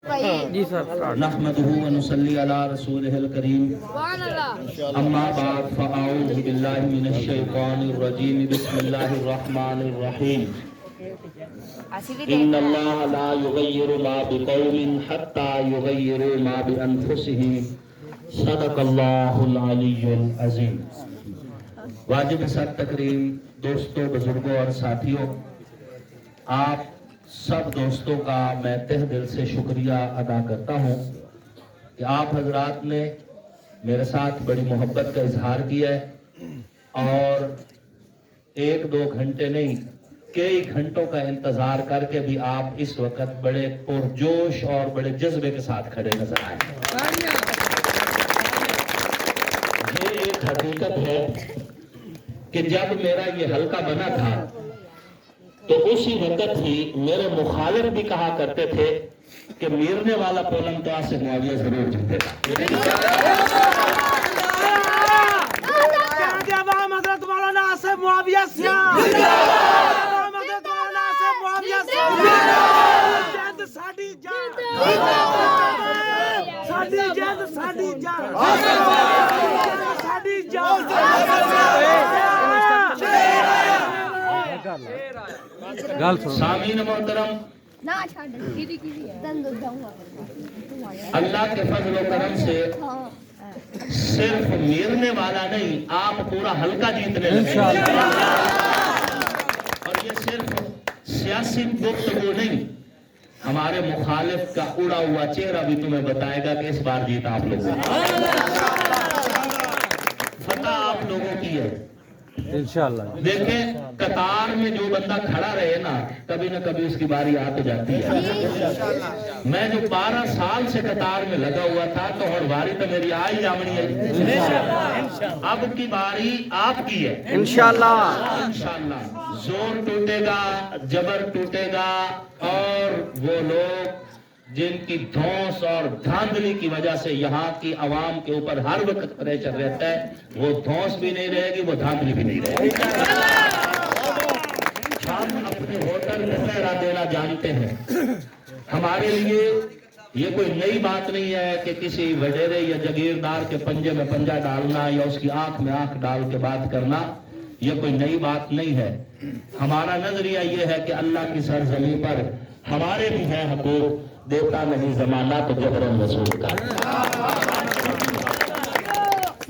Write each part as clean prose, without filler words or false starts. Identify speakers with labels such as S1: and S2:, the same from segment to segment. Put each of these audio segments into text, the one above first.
S1: جی سر
S2: نحمدہ و نصلی علی رسولہ الکریم اما بعد فاعوذ باللہ من الشیطان الرجیم بسم اللہ الرحمن الرحیم ان اللہ لا یغیر ما بقوم حتی یغیروا ما بانفسهم صدق اللہ العلی العظیم۔ واجب سر تکریم دوستوں، بزرگوں اور ساتھیوں، آپ سب دوستوں کا میں تہ دل سے شکریہ ادا کرتا ہوں کہ آپ حضرات نے میرے ساتھ بڑی محبت کا اظہار کیا ہے اور 1-2 گھنٹے نہیں کئی گھنٹوں کا انتظار کر کے بھی آپ اس وقت بڑے پرجوش اور بڑے جذبے کے ساتھ کھڑے نظر آئے۔ یہ ایک حقیقت ہے کہ جب میرا یہ حلقہ بنا تھا تو اسی وقت ہی میرے مخالف بھی کہا کرتے تھے کہ میرنے والا پولن تو آج سے معاویہ ضرور جیتے گا۔
S3: حضرت مولانا سے معاویہ سے ساڈی جان ساڈی جان ساڈی جان ساڈی جان۔
S2: سامعین محترم، اللہ کے فضل و کرم سے صرف میرنے والا نہیں، آپ پورا حلقہ جیتنے لگے اور یہ صرف سیاسی گفتگو نہیں، ہمارے مخالف کا اڑا ہوا چہرہ بھی تمہیں بتائے گا کہ اس بار جیت آپ لوگوں فتح آپ لوگوں کی ہے انشاءاللہ۔ دیکھیں قطار میں جو بندہ کھڑا رہے نا کبھی نہ کبھی اس کی باری آ تو جاتی ہے۔ میں جو 12 سال سے قطار میں لگا ہوا تھا تو ہر باری تو میری آئی جامنی ہے، اب کی باری آپ کی ہے انشاءاللہ۔ زور ٹوٹے گا، جبر ٹوٹے گا اور وہ لوگ جن کی دھونس اور دھاندلی کی وجہ سے یہاں کی عوام کے اوپر ہر وقت پریشر رہتا ہے، وہ دھونس بھی نہیں رہے گی، وہ دھاندلی بھی نہیں رہے گی۔ ہم اپنے ووٹر کو پہرا دینا جانتے ہیں۔ ہمارے لیے یہ کوئی نئی بات نہیں ہے کہ کسی وڈیرے یا جگیردار کے پنجے میں پنجہ ڈالنا یا اس کی آنکھ میں آنکھ ڈال کے بات کرنا، یہ کوئی نئی بات نہیں ہے۔ ہمارا نظریہ یہ ہے کہ اللہ کی سرزمین پر ہمارے بھی ہیں حقوق، دیتا نہیں زمانہ تو جبرن وصول کا۔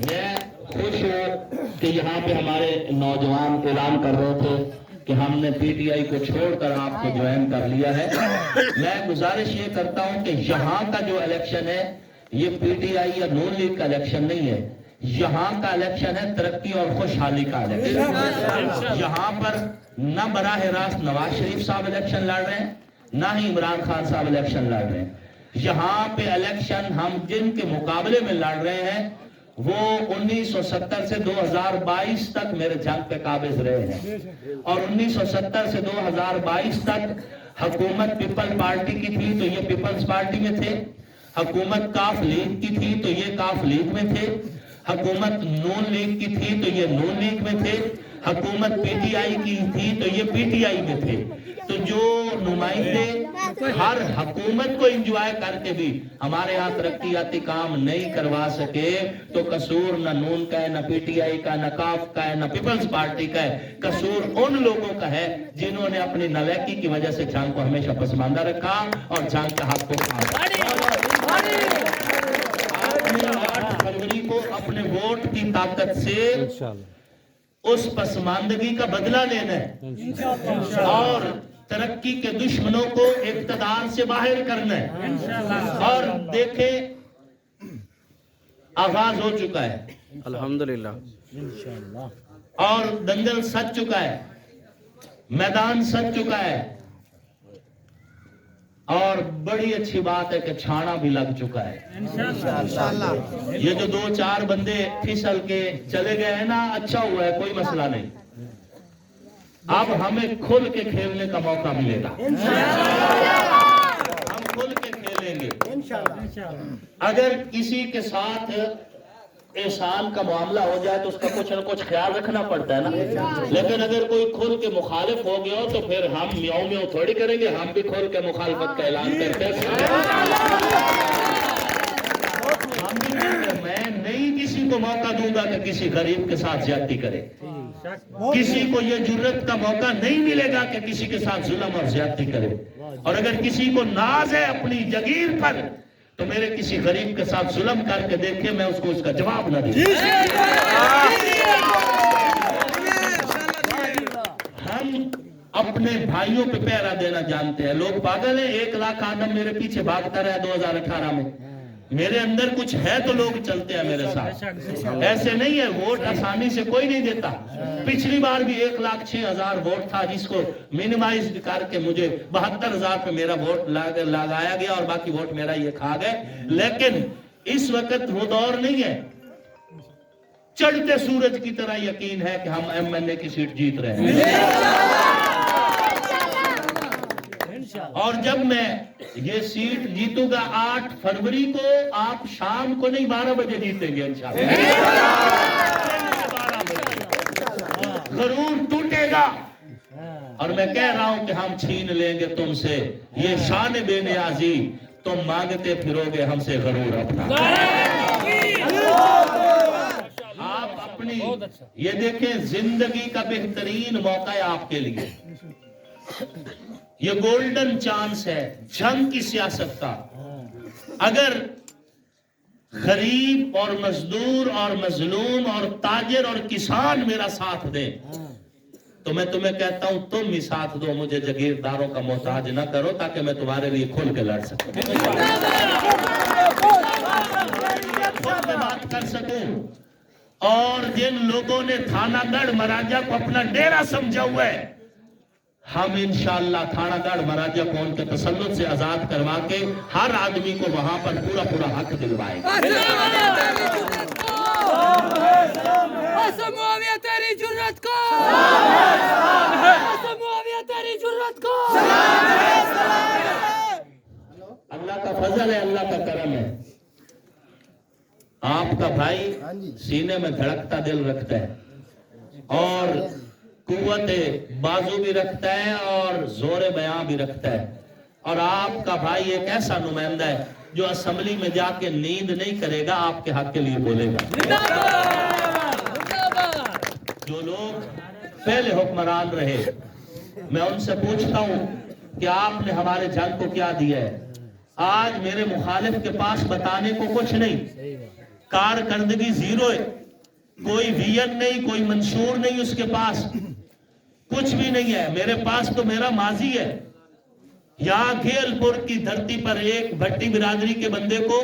S2: میں خوش ہوں کہ یہاں پہ ہمارے نوجوان اعلان کر رہے تھے کہ ہم نے پی ٹی آئی کو چھوڑ کر آپ کو جوائن کر لیا ہے۔ میں گزارش یہ کرتا ہوں کہ یہاں کا جو الیکشن ہے یہ پی ٹی آئی یا نون لیگ کا الیکشن نہیں ہے، یہاں کا الیکشن ہے ترقی اور خوشحالی کا الیکشن۔ یہاں پر نہ براہ راست نواز شریف صاحب الیکشن لڑ رہے ہیں، نہ ہی عمران خان صاحب الیکشن لڑ رہے ہیں۔ یہاں پہ الیکشن ہم جن کے مقابلے میں لڑ رہے ہیں وہ 1970 سے 2022 تک میرے جنگ پہ قابض رہے ہیں، اور 1970 سے 2022 تک حکومت پیپل پارٹی کی تھی تو یہ پیپلز پارٹی میں تھے، حکومت کاف لیگ کی تھی تو یہ کاف لیگ میں تھے، حکومت نون لیگ کی تھی تو یہ نون لیگ میں تھے، حکومت پی ٹی آئی کی تھی تو یہ پی ٹی آئی میں تھے۔ تو جو نمائندے ہر حکومت کو انجوائے کر کے بھی ہمارے ہاں ترقیاتی کام نہیں کروا سکے تو قصور نہ نون کا ہے، نہ پی ٹی آئی کا، نہ کاف کا ہے، نہ پیپلز پارٹی کا ہے، قصور ان لوگوں کا ہے جنہوں نے اپنی نالائکی کی وجہ سے جنگ کو ہمیشہ پسماندہ رکھا اور جنگ کا حق کو کھا۔ 8 فروری کو اپنے ووٹ کی طاقت سے اس پسماندگی کا بدلہ لینا ہے اور ترقی کے دشمنوں کو اقتدار سے باہر کرنا ہے۔ اور دیکھیں آغاز ہو چکا ہے
S1: الحمدللہ،
S2: اور دنگل سج چکا ہے، میدان سج چکا ہے، اور بڑی اچھی بات ہے کہ چھانا بھی لگ چکا ہے۔ یہ جو 2-4 بندے پھسل کے چلے گئے ہیں نا، اچھا ہوا ہے، کوئی مسئلہ نہیں، اب ہمیں کھل کے کھیلنے کا موقع ملے گا، ہم کھل کے کھیلیں گے۔ اگر کسی کے ساتھ احسان کا معاملہ ہو جائے تو اس کا کچھ نہ کچھ خیال رکھنا پڑتا ہے نا، لیکن اگر کوئی کھل کے مخالف ہو گیا تو پھر ہم میاؤں میاؤں تھوڑی کریں گے، ہم بھی کھل کے مخالفت کا اعلان کرتے ہیں۔ दूंगा कि किसी गरीब के साथ ज्यादती करे। किसी को ये जुर्रत का मौका नहीं मिलेगा कि किसी के साथ जुल्म और ज्यादती करे। और अगर किसी को नाज है अपनी जगीर पर तो मेरे किसी गरीब के साथ जुल्म करके देखे, मैं उसको उसका जवाब न दूं। हम अपने भाइयों पे पहरा देना जानते हैं। लोग पागल हैं, 1 लाख आदम मेरे पीछे भागता रहा 2018 में। मेरे अंदर कुछ है तो लोग चलते हैं मेरे साथ। ऐसे नहीं है, वोट आसानी से कोई नहीं देता। पिछली बार भी 1,06,000 वोट था, जिसको मिनिमाइज करके मुझे 72,000 पे मेरा वोट लगाया गया और बाकी वोट मेरा ये खा गए। लेकिन इस वक्त वो दौर नहीं है। चढ़ते सूरज की तरह यकीन है कि हम MNA की सीट जीत रहे हैं। और जब मैं ये सीट जीतूंगा 8 फरवरी को, आप शाम को नहीं 12 बजे जीतेंगे इंशाअल्लाह। जरूर टूटेगा। और मैं कह रहा हूं कि हम छीन लेंगे तुमसे ये शान बेनियाजी, तुम मांगते फिरोगे हमसे गरूर अपना। आप अपनी ये देखें, जिंदगी का बेहतरीन मौका है आपके लिए। ये गोल्डन चांस है जंग की सियासत का। अगर गरीब और मजदूर और मजलूम और ताजिर और किसान मेरा साथ दे तो मैं तुम्हें कहता हूं तुम ही साथ दो, मुझे जगीरदारों का मोहताज ना करो, ताकि मैं तुम्हारे लिए खुल के लड़ सकूं, खुद में बात कर सकूं। और जिन लोगों ने थानागढ़ महाराजा को अपना डेरा समझा हुआ है, हम इंशाअल्लाह थानागढ़ महाराजा को उनके तसल्लुत से आजाद करवा के हर आदमी को वहां पर पूरा पूरा हक दिलवाएंगे।
S1: मुआविया तेरी जुर्रत को, मुआविया तेरी जुर्रत को।
S2: अल्लाह का फजल है, अल्लाह का करम है। आपका भाई सीने में धड़कता दिल रखता है और कुव्वत बाजू भी रखता है और जोर बयां भी रखता है। और आपका भाई एक ऐसा नुमाइंदा है जो असेंबली में जाके नींद नहीं करेगा, आपके हक के लिए बोलेगा। जो लोग पहले हुक्मरान रहे, मैं उनसे पूछता हूं कि आपने हमारे जंग को क्या दिया है। आज मेरे मुखालिफ के पास बताने को कुछ नहीं, कारकर्दगी जीरो है, कोई विजन नहीं, कोई मंशूर नहीं, उसके पास कुछ भी नहीं है। मेरे पास तो मेरा माजी है। यहाँ खेलपुर की धरती पर एक भट्टी बिरादरी के बंदे को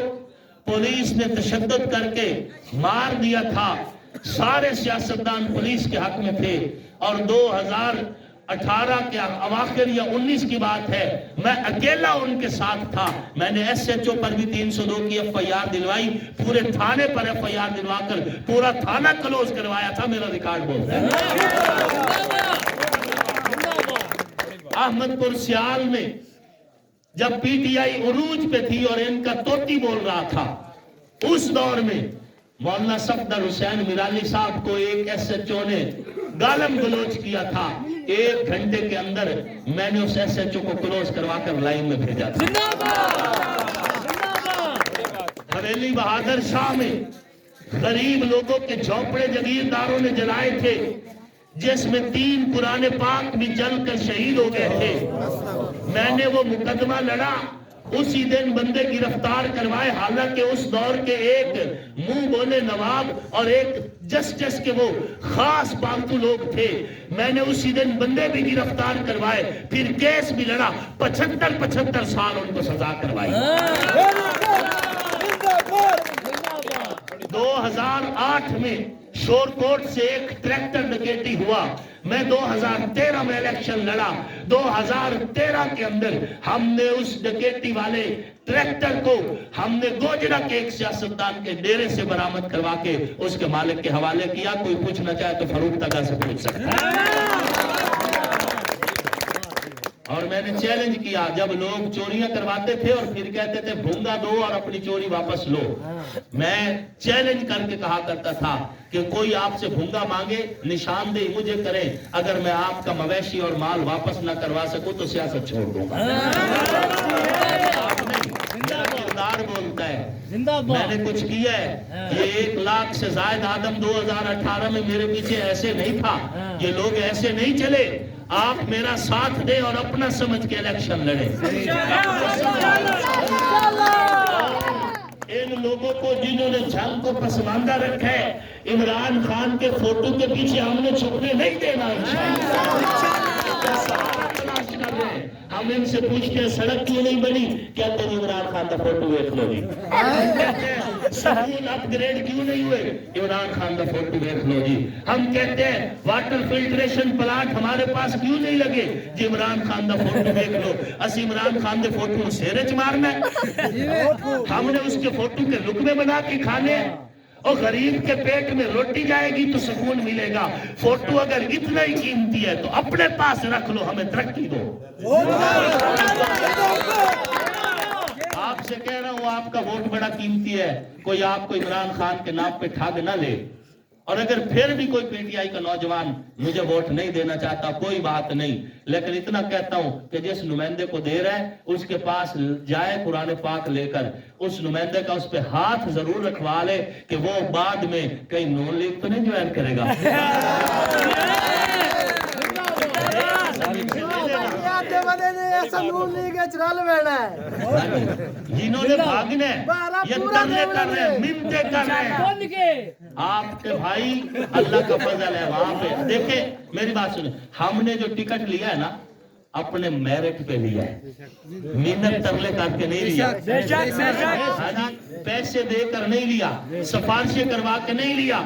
S2: पुलिस ने तशद्दुद करके मार दिया था। सारे सियासतदान पुलिस के हक में थे और 2018 के अवाखिर या 19 की बात है, मैं अकेला उनके साथ था। मैंने SHO पर भी 302 की FIR दिलवाई, पूरे थाने पर FIR दिलवाकर पूरा थाना क्लोज करवाया था। मेरा रिकॉर्ड बोलता है। अहमदपुर सियाल में जब PTI उरूज पे थी और इनका तोती बोल रहा था, उस दौर में मौलाना सफदर हुसैन मिराली साहब को एक SHO ने गालम गलोच किया था। 1 घंटे के अंदर मैंने उस SHO को क्लोज करवाकर लाइन में भेजा था। हवेली बहादुर शाह में गरीब लोगों के झोपड़े जगीरदारों ने जलाए थे, जिसमें 3 कुरान पाक भी जलकर शहीद हो गए थे। मैंने वो मुकदमा लड़ा, उसी दिन बंदे गिरफ्तार करवाए। हालांकि उस दौर के एक मुंह बोले नवाब और एक जस्टिस के वो खास पालतू लोग थे। मैंने उसी दिन बंदे भी गिरफ्तार करवाए, फिर केस भी लड़ा, 75 साल उनको सजा करवाई। 2008 में शोरकोट से एक ट्रैक्टर डकैती हुआ। मैं 2013 में इलेक्शन लड़ा। 2013 के अंदर हमने उस डकैती वाले ट्रैक्टर को हमने गोजरा के एक सियासतदान के डेरे से बरामद करवा के उसके मालिक के हवाले किया। कोई पूछना चाहे तो फरूख तगा से पूछ सकता है। और मैंने चैलेंज किया, जब लोग चोरियां करवाते थे और फिर कहते थे भूंगा दो और अपनी चोरी वापस लो, मैं चैलेंज करके कहा करता था कि कोई आपसे भूंगा मांगे, निशानदेही मुझे करे, अगर मैं आपका मवेशी और माल वापस ना करवा सकूं तो सियासत छोड़ दूंगा। जिंदाबाद बोलता है। मैंने कुछ किया है, ये 1 लाख से ज्यादा आदम 2018 में मेरे पीछे ऐसे नहीं था, ये लोग ऐसे नहीं चले। आप मेरा साथ दें और अपना समझ के इलेक्शन लड़े। इन लोगों को जिन्होंने जंग को पसमानदा रखा है, इमरान खान के फोटो के पीछे हमने छुपने नहीं देना। हम इनसे पूछते हैं सड़क क्यों नहीं बनी, कहते हैं इमरान खान का फोटो देख लो जी। स्कूल अपग्रेड क्यों नहीं हुए, इमरान खान का फोटो देख लो जी। हम कहते हैं वाटर फिल्ट्रेशन प्लांट हमारे पास क्यों नहीं लगे, जी इमरान खान का फोटो देख लो। अस इमरान खान के फोटो सिर च मारना है, हमने उसके फोटो के लुकमे बना के खाने। और गरीब के पेट में रोटी जाएगी तो सुकून मिलेगा। फोटो अगर इतना ही कीमती है तो अपने पास रख लो, हमें तरक्की दो। आपसे कह रहा हूं, आपका वोट बड़ा कीमती है, कोई आपको इमरान खान के नाम पे ठग ना ले। और अगर फिर भी कोई पीटीआई का नौजवान मुझे वोट नहीं देना चाहता, कोई बात नहीं, लेकिन इतना कहता हूं कि जिस नुमाइंदे को दे रहा है उसके पास जाए, कुरान पाक लेकर उस नुमाइंदे का उस पे हाथ जरूर रखवा ले कि वो बाद में कहीं नॉन लीग तो नहीं ज्वाइन करेगा। जिन्होंने भागने ये तरले कर रहे हैं, मिन्नतें कर रहे हैं, आपके भाई अल्लाह का फजल है। वहां पे देखे, मेरी बात सुने, हमने जो टिकट लिया है ना अपने मेरिट पे लिया है, मिन्नत तरले करके नहीं लिया, पैसे देकर नहीं लिया, सिफारिशें करवा के नहीं लिया।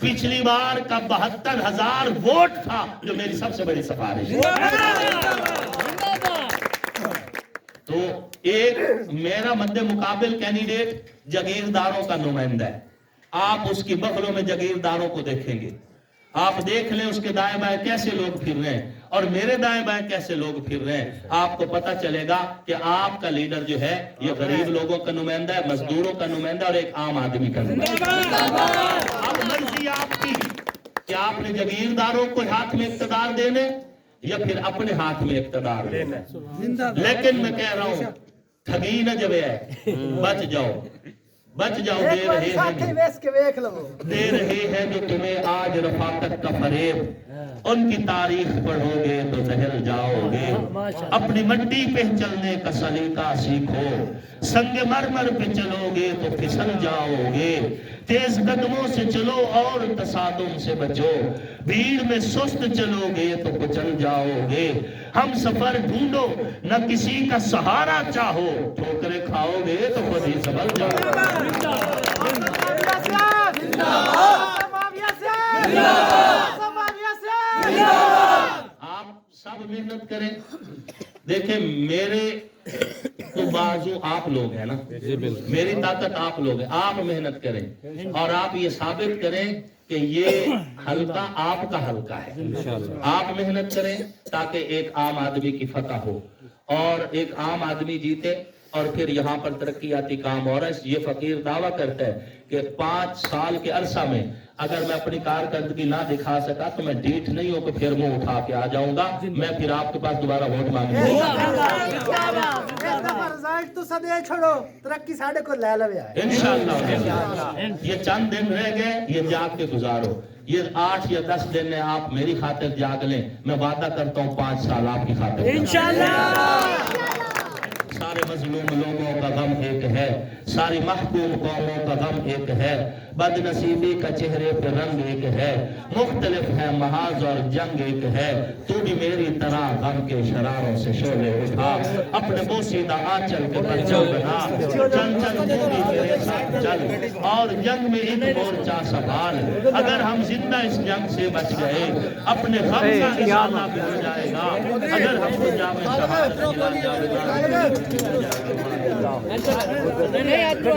S2: पिछली बार का 72,000 वोट था जो मेरी सबसे बड़ी सिफारिश। तो एक मेरा मद्दे मुकाबिल कैंडिडेट जागीरदारों का नुमाइंदा है। आप उसकी बगलों में जागीरदारों को देखेंगे, आप देख लें उसके दाएं बाएं कैसे लोग फिर रहे हैं और मेरे दाएं बाएं कैसे लोग फिर रहे हैं। आपको पता चलेगा कि आपका लीडर जो है ये गरीब लोगों का नुमाइंदा है, मजदूरों का नुमाइंदा और एक आम आदमी का नुमाइंदा। अब मर्जी आपकी कि आपने जागीरदारों को हाथ में इख्तियार देने या फिर अपने हाथ में इख्तियार लेना। लेकिन मैं कह रहा हूं ठगी न जब है, बच जाओ, बच जाओ। दे रहे हैं जो तुम्हें आज रफाकत का फरेब, उनकी तारीख पढ़ोगे तो दहल जाओगे। अपनी मट्टी पे चलने का सलीका सीखो, संगमरमर पे चलोगे तो फिसल जाओगे। तेज कदमों से चलो और तसादुम से बचो, भीड़ में सुस्त चलोगे तो कुचल जाओगे। हम सफर ढूंढो न किसी का सहारा चाहो, ठोकरे खाओगे तो खुद ही संभल जाओगे। आप सब मेहनत करें। देखें, मेरे तो बाजू आप लोग हैं ना, मेरी ताकत आप लोग हैं। आप मेहनत करें और आप ये साबित करें कि ये हल्का आपका हल्का है। आप मेहनत करें ताकि एक आम आदमी की फतह हो और एक आम आदमी जीते और फिर यहाँ पर तरक्याती काम हो रहा है। ये फकीर दावा करता है कि 5 साल के अरसा में अगर मैं अपनी कारकर्दगी ना दिखा सका तो मैं डीठ नहीं हो कि फिर मुंह उठा के आ जाऊंगा, मैं फिर आपके पास दोबारा वोट मांगने।
S3: छोड़ो तरक्की साढ़े को ले लवे
S2: इंशाअल्लाह। ये चंद दिन रह गए, ये जाग के गुजारो। ये 8 या 10 दिन आप मेरी खातिर जाग लें, मैं वादा करता हूँ 5 साल आपकी खातिर इंशाअल्लाह। सारे मजलूम लोगों का गम एक है, सारी महकूम कौमों का गम एक है, बदनसीबी का चेहरे पे रंग एक है, मुख्तलिफ है महाज और जंग एक है। तू भी मेरी तरह गम के शरारों से शोले उठा, अपने बोसीदा आंचल के परचम बना, चल चल तू भी मेरे साथ चल और जंग में एक मोर्चा संभाल। अगर हम जिंदा इस जंग से बच गए अपने गम का इजाला मिल जाएगा। अगर हम जामे शहादत